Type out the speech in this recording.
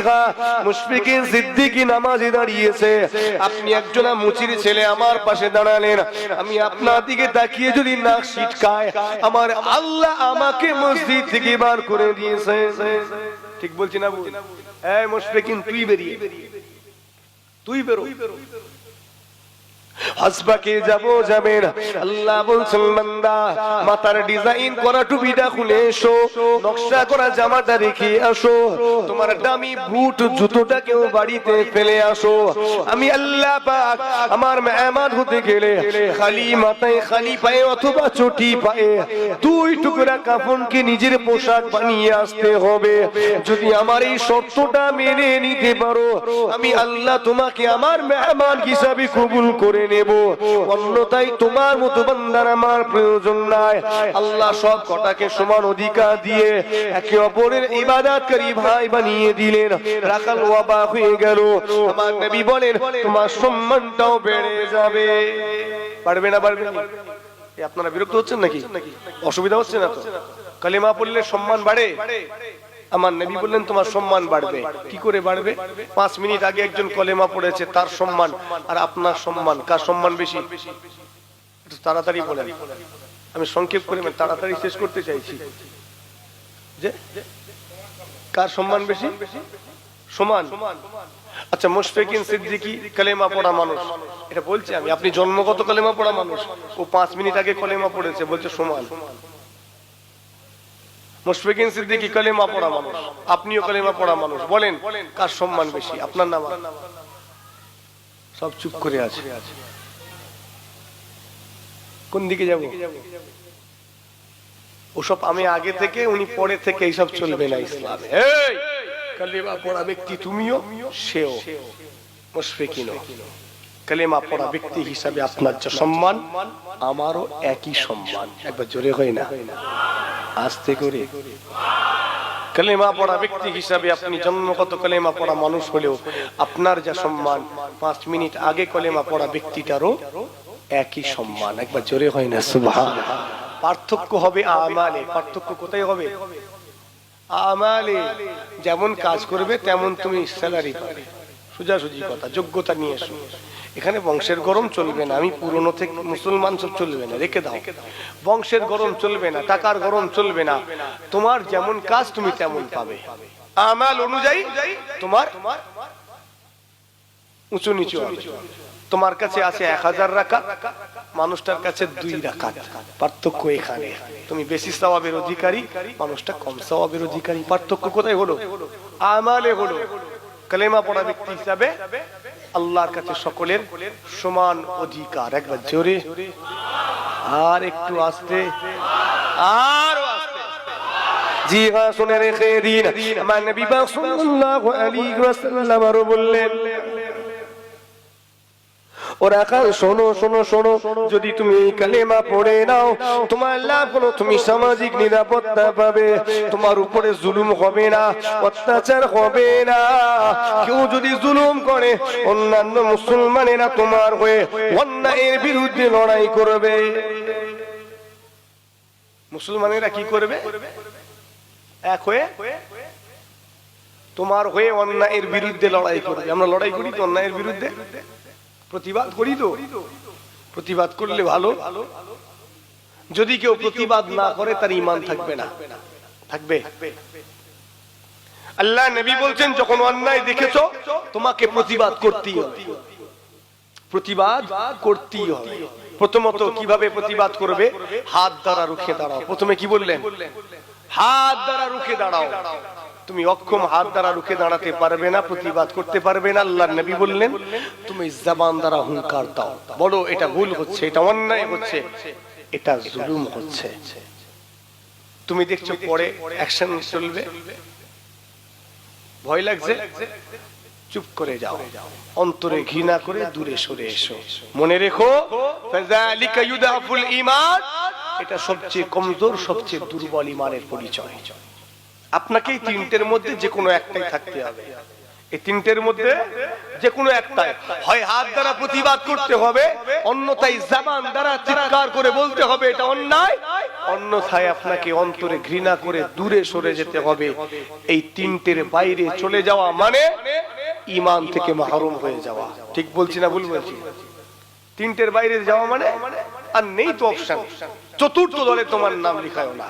হ্যাঁ, মুশফিকিন সিদ্দিকী নামাজে দাঁড়িয়েছে, আপনি একজন মুচির ছেলে আমার পাশে দাঁড়ালেন, আমি আপনার দিকে তাকিয়ে যদি নাক ছিটকায়, আমার আল্লাহ আমাকে মসজিদ থেকে বার করে দিয়েছে। ঠিক বলছি না? এই মুশফিকিন, তুই বেরিয়ে, তুই বেরো। হাসপাকে যাবে না। আল্লাহ বলছেন বান্দা, মাথার ডিজাইন করা টুপিটা খুলে এসো, নকশা করা জামাটা রেখে আসো, তোমার দামি বুট জুতোটাকেও বাড়িতে ফেলে আসো। আমি আল্লাহ পাক আমার মেহমান হতে গেলে খালি মাথায় খালি পায়ে অথবা চটি পায়ে দুই টুকরা কাফনকে নিজের পোশাক বানিয়ে আসতে হবে। যদি আমার এই শর্তটা মেনে নিতে পারো, আমি আল্লাহ তোমাকে আমার মেহমান হিসাবে কবুল করে নেব, অন্যথায় তোমার মতো বান্দার আমার প্রয়োজন নাই। আল্লাহ সব কটাকে সমান অধিকার দিয়ে একে অপরের ইবাদতকারী ভাই বানিয়ে দিলেন। রাখাল অবাক হয়ে গেল। আমার নবী বলেন, তোমার সম্মানটাও বেড়ে যাবে। পারবে না? পারবে না? আপনারা বিরক্ত হচ্ছেন নাকি? অসুবিধা হচ্ছে না তো? কালেমা পড়লে সম্মান বাড়ে। আমার নবী বললেন তোমার সম্মান বাড়বে। কি করে বাড়বে? 5 মিনিট আগে একজন কলেমা পড়েছে, তার সম্মান আর আপনার সম্মান, কার সম্মান বেশি? তাড়াতাড়ি বলেন, আমি সংক্ষেপ করে তাড়াতাড়ি শেষ করতে চাইছি। যে কার সম্মান বেশি? সমান। আচ্ছা, মুশফিকিন সিদ্দিকী কালেমা পড়া মানুষ, এটা বলছি আমি, আপনি জন্মগত কালেমা পড়া মানুষ, ও 5 মিনিট আগে কলেমা পড়েছে, বলছে সমান। মুশফিকিন সিদ্দিকী কালেমা পড়া মানুষ, আপনিও কালেমা পড়া মানুষ, বলেন কার সম্মান বেশি? আপনার নাম? সব চুপ করে আছে। কোন দিকে যাব? ওসব আমি আগে থেকে, উনি পরে থেকে, এইসব চলবে না ইসলামে। এই কালেমা পড়া ব্যক্তি তুমিও, সেও, মুশফিকিনও। কালেমা পড়া ব্যক্তি হিসাবে আপনার যে সম্মান, আমারও একই সম্মান। একবার জোরে হয় না? আস্তে করে। কালেমা পড়া ব্যক্তি হিসাবে আপনি জন্মগত কালেমা পড়া মানুষ হলেও আপনার যা সম্মান, 5 মিনিট আগে কালেমা পড়া ব্যক্তিটারও একই সম্মান। একবার জোরে হয় না? সুবহানাল্লাহ। পার্থক্য হবে আমালে। পার্থক্য কোথায় হবে? আমালে। যেমন কাজ করবে তেমন তুমি স্যালারি পাবে। সোজাসুজি কথা, যোগ্যতা নিয়ে এসো। এখানে বংশের গরম চলবে না। আমি পুরনো থেকে মুসলমান, সব চলবে না, রেখে দাও। বংশের গরম চলবে না, টাকার গরম চলবে না। তোমার যেমন কাজ তুমি তেমন পাবে। আমাল অনুযায়ী তোমার উঁচু নিচু হবে। তোমার কাছে আছে 1000 রাকাত, মানুষটার কাছে 2 রাকাত। পার্থক্য এখানে। তুমি বেশি সওয়াবের অধিকারী, মানুষটা কম সওয়াবের অধিকারী। পার্থক্য কোথায় হলো? আমালে হলো। কালেমা পড়া ব্যক্তি হিসাবে আল্লাহর কাছে সকলের সমান অধিকার। একবার জোরে, আর একটু আস্তে, আরো আস্তে। জি হ্যাঁ, শুনে রেখে দিন, আমার নবী পাক সাল্লাল্লাহু আলাইহি ওয়াসাল্লাম আরো বললেন, ও রাখাল শোনো শোনো শোনো, যদি তুমি কালেমা পড়ে নাও তোমার লাভ হলো তুমি সামাজিক নিরাপত্তা পাবে, তোমার উপরে জুলুম হবে না, অত্যাচার হবে না। কেউ যদি জুলুম করে অন্যান্য মুসলমানেরা তোমার হয়ে অন্যায়ের বিরুদ্ধে লড়াই করবে। মুসলমানেরা কি করবে? এক হয়ে তোমার হয়ে অন্যায়ের বিরুদ্ধে লড়াই করবে। আমরা লড়াই করি তো অন্যায়ের বিরুদ্ধে, প্রতিবাদ করি তো। প্রতিবাদ করলে ভালো। যদি কেউ প্রতিবাদ না করে তার ঈমান থাকবে না। থাকবে? আল্লাহ নবী বলছেন, যখন অন্যায় দেখেছো তোমাকে প্রতিবাদ করতেই হবে। প্রতিবাদ করতেই হবে। প্রথমত কিভাবে প্রতিবাদ করবে? হাত দ্বারা রুখে দাঁড়াও। প্রথমে কি বললেন? হাত দ্বারা রুখে দাঁড়াও। তুমি অক্ষম, হাত দ্বারা রুখে দাঁড়াতে পারবে না, প্রতিবাদ করতে পারবে না। আল্লাহর নবী বললেন, তুমি জবান দ্বারা হুঙ্কার দাও, বলো এটা ভুল হচ্ছে, এটা অন্যায় হচ্ছে, এটা জুলুম হচ্ছে। তুমি দেখছো পরে অ্যাকশন চলবে, ভয় লাগছে, চুপ করে যাও, অন্তরে ঘৃণা করে দূরে সরে এসো। মনে রেখো, ফাযালিকা ইউদাফুল ঈমান, এটা সবচেয়ে কমজোর, সবচেয়ে দুর্বল ঈমানের পরিচয়। আপনাকে এই 3টের মধ্যে যে কোনো একটাই থাকতে হবে। এই 3টের মধ্যে যে কোনো একটাই, হয় হাত দ্বারা প্রতিবাদ করতে হবে, অন্যথায় জবান দ্বারা চিৎকার করে বলতে হবে এটা অন্যায়, অন্যথায় আপনাকে অন্তরে ঘৃণা করে দূরে সরে যেতে হবে। এই তিনটের বাইরে চলে যাওয়া মানে ঈমান থেকে মাহরুম হয়ে যাওয়া। ঠিক বলছি না ভুল বলছি? তিনটের বাইরে যাওয়া মানে আর নেই তো অপশন, চতুর্থ দলে তোমার নাম লিখায় না।